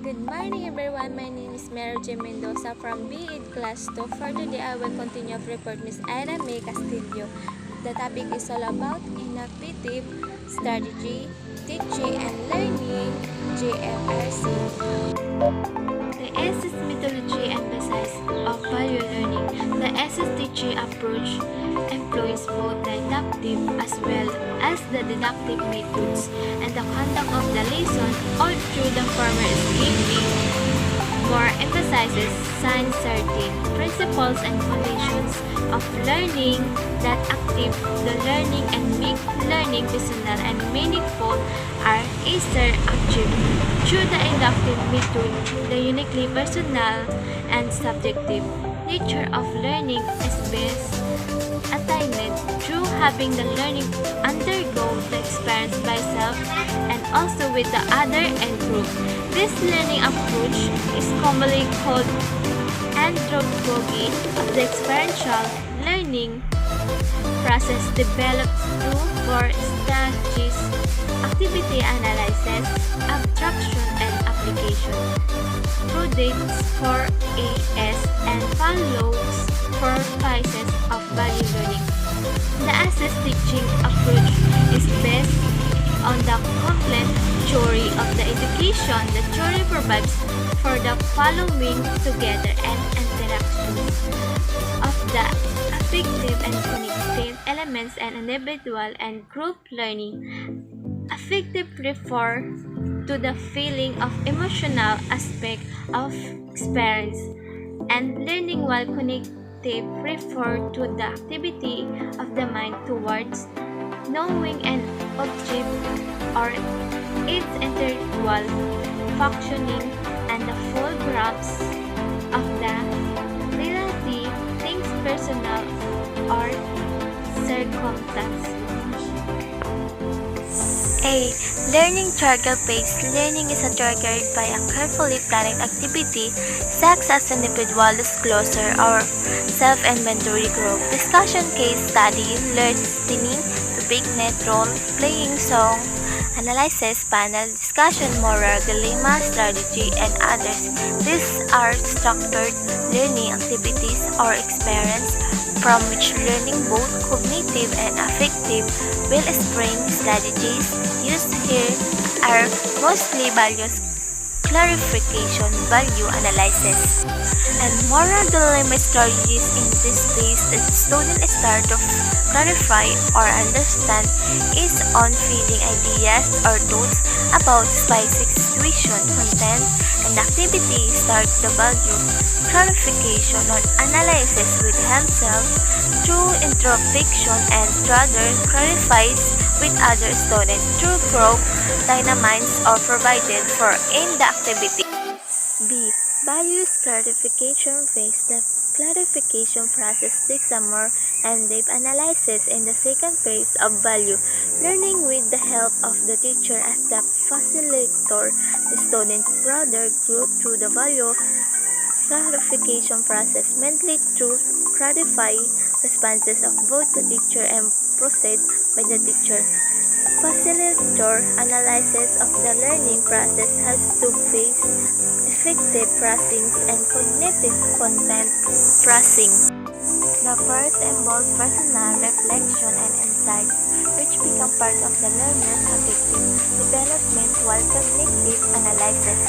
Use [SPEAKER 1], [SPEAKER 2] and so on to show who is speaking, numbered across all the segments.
[SPEAKER 1] Good morning everyone, my name is Mary J. Mendoza from B.Ed Class 2. For today, I will continue to report Miss Ida May Castillo. The topic is all about innovative strategy, teaching and learning, GMRC. The SS methodology emphasizes of value learning. The SS teaching approach employs both the inductive as well as the deductive methods, and the conduct of the lesson, although the former is giving more emphasizes certain principles and conditions of learning that active the learning and make learning personal and meaningful are either achieved through the inductive method. The uniquely personal and subjective nature of learning is best attained through having the learning undergo the experience by self and also with the other and group. This learning approach is commonly called anthropogy of the experiential learning process developed through four strategies: activity analysis, abstraction, and application. Prudence for AS and follows four phases of value learning. The assess teaching approach is based on the complete theory of the education. The theory provides for the following together and interactions of the affective and cognitive elements and individual and group learning. Affective refer to the feeling of emotional aspect of experience and learning, while cognitive refer to the activity of the mind towards knowing an object or its intellectual functioning, and the full grasp of the reality, things personal or circumstance.
[SPEAKER 2] A. Learning trigger based learning is triggered by a carefully planned activity such as individual disclosure or self-inventory group discussion, case study, listening to big net role playing song, analysis, panel discussion, moral dilemma, strategy, and others. These are structured learning activities or experience from which learning, both cognitive and affective, will spring. Strategies used here are mostly values clarification, value analysis, and moral dilemma strategies. In this phase, the student starts to clarify or understand his own feeling, ideas, or thoughts about specific situation, content, and activity. Start the value clarification or analysis with himself through introspection, and rather clarifies with other students through group dynamics or provided for in the activity. B. Values clarification phase. The clarification process takes a more in-depth analysis in the second phase of value learning with the help of the teacher as the facilitator. The student broader group through the value clarification process mentally through clarify responses of both the teacher and proceed by the teacher. Facilitator analysis of the learning process has two phases: effective processing and cognitive content processing. The first involves personal reflection and insights, which become part of the learner's affective development, while cognitive analysis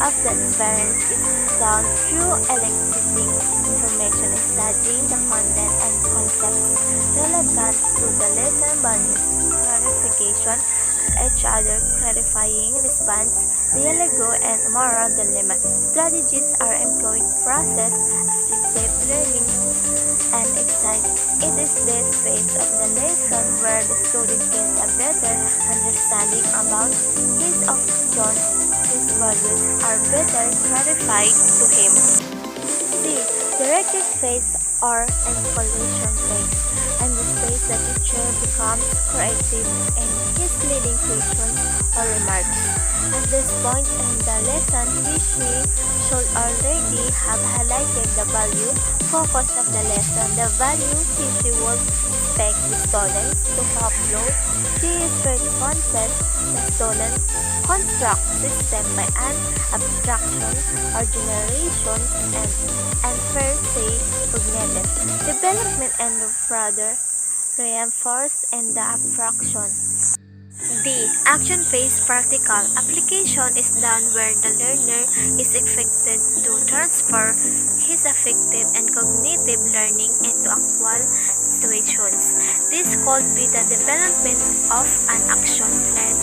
[SPEAKER 2] of the experience is done through eliciting information, studying the content and concepts relevant to the lesson. Values clarification, each other clarifying response, dialogue, and moral dilemma strategies are employed to process affective learning and insight. It is this phase of the lesson where the student gets a better understanding about his options. His values are better clarified to him. C. Directed phase or escalation phase. And this phase, the teacher becomes creative in his leading questions or remarks. At this point in the lesson, she should already have highlighted the value focus of the lesson. The value she would expect the students to upload She is concepts the stolen construct system by an abstraction or generation and per se cognitive development and further reinforced in the abstraction. D. Action phase practical application is done where the learner is expected to transfer his affective and cognitive learning into actual situations. This could be the development of an action plan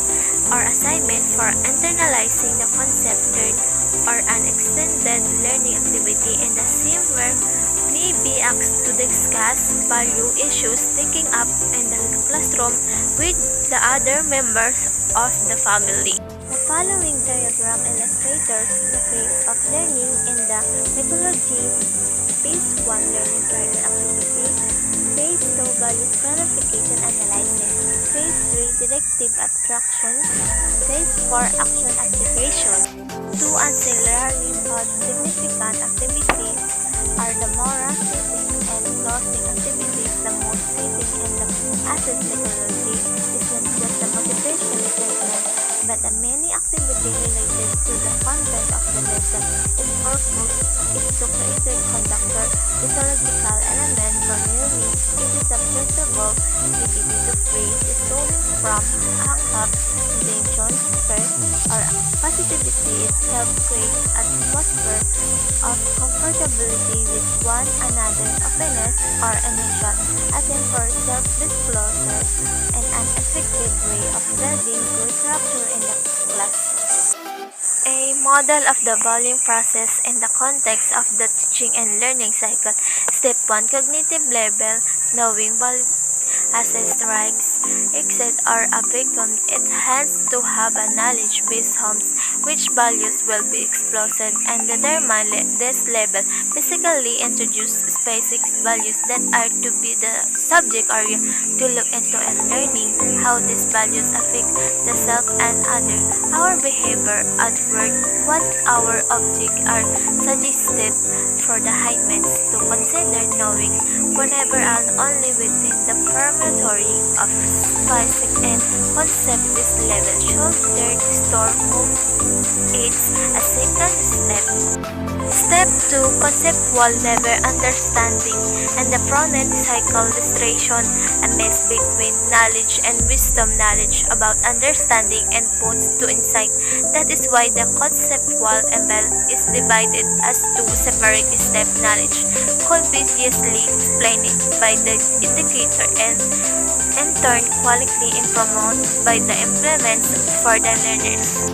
[SPEAKER 2] or assignment for internalizing the concept learned or an extended learning activity in the same where may be asked to discuss value issues taken up in the classroom with the other members of the family. The following diagram illustrates the phase of learning in the methodology. Phase 1 learning target activity. Phase 2 value clarification analysis. Phase 3 directive abstraction. Phase 4 action application. Two ancillary but significant activities are the moral setting and closing activities. The most setting in the assess methodology is not just the motivation statement, but the many activities related to the content of the lesson. Its purpose is to create a conductor methodological element for learning. It is a flexible activity to free students from hang-up intentions, stress, or positivity. It helps create an atmosphere of comfortability with one another, openness or emotion, attempt for self-disclosure, and an effective way of building good structure in the class. A model of the volume process in the context of the teaching and learning cycle. Step 1. Cognitive level. Knowing value assess strikes, exit or a victim. It has to have a knowledge based on which values will be exploded and determine this level. Basically introduce specific values that are to be the subject area to look into and learning how these values affect the self and other, our behavior at work, what our objects are suggested for the hindments to consider knowing whenever and only within the formatory of specific and concept this level should learn store move. It's a second step. Step 2. Conceptual level understanding and the pronoun cycle illustration a mess between knowledge and wisdom knowledge about understanding and puts to insight. That is why the conceptual level is divided as two separate step knowledge could be easily explained by the educator and in turn quality improvement by the implements for the learners.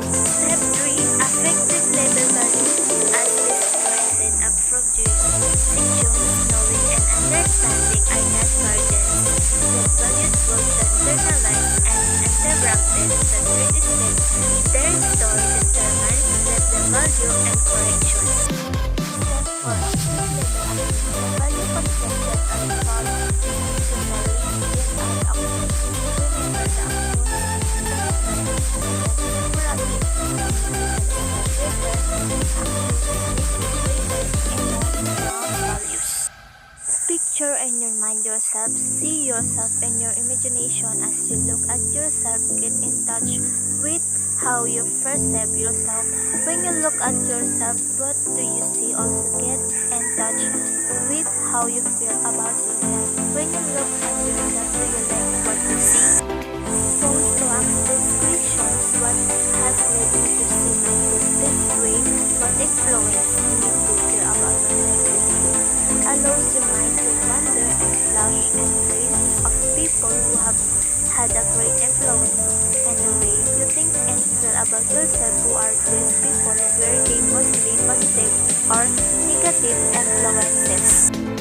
[SPEAKER 2] Step 3. Affective level values as described and produced sections knowing and understanding are not burdens. That values will internalize and interrupted the third step. Their story determines that the value and correction. Step 4. The value concepts that are followed institutionally are actions to remember the values. Picture in your mind yourself, see yourself in your imagination as you look at yourself, get in touch with how you perceive yourself. When you look at yourself, what do you see? Also get in touch with how you feel about yourself. When you look at yourself, do you like what you see? Pose to ask these questions. What has led me to see myself this way? What influenced me to care about myself this way? Allows your mind to wander and flash and dream of people who have had a great influence in the way you think and feel about yourself. Who are these people? Were they mostly positive or negative influences?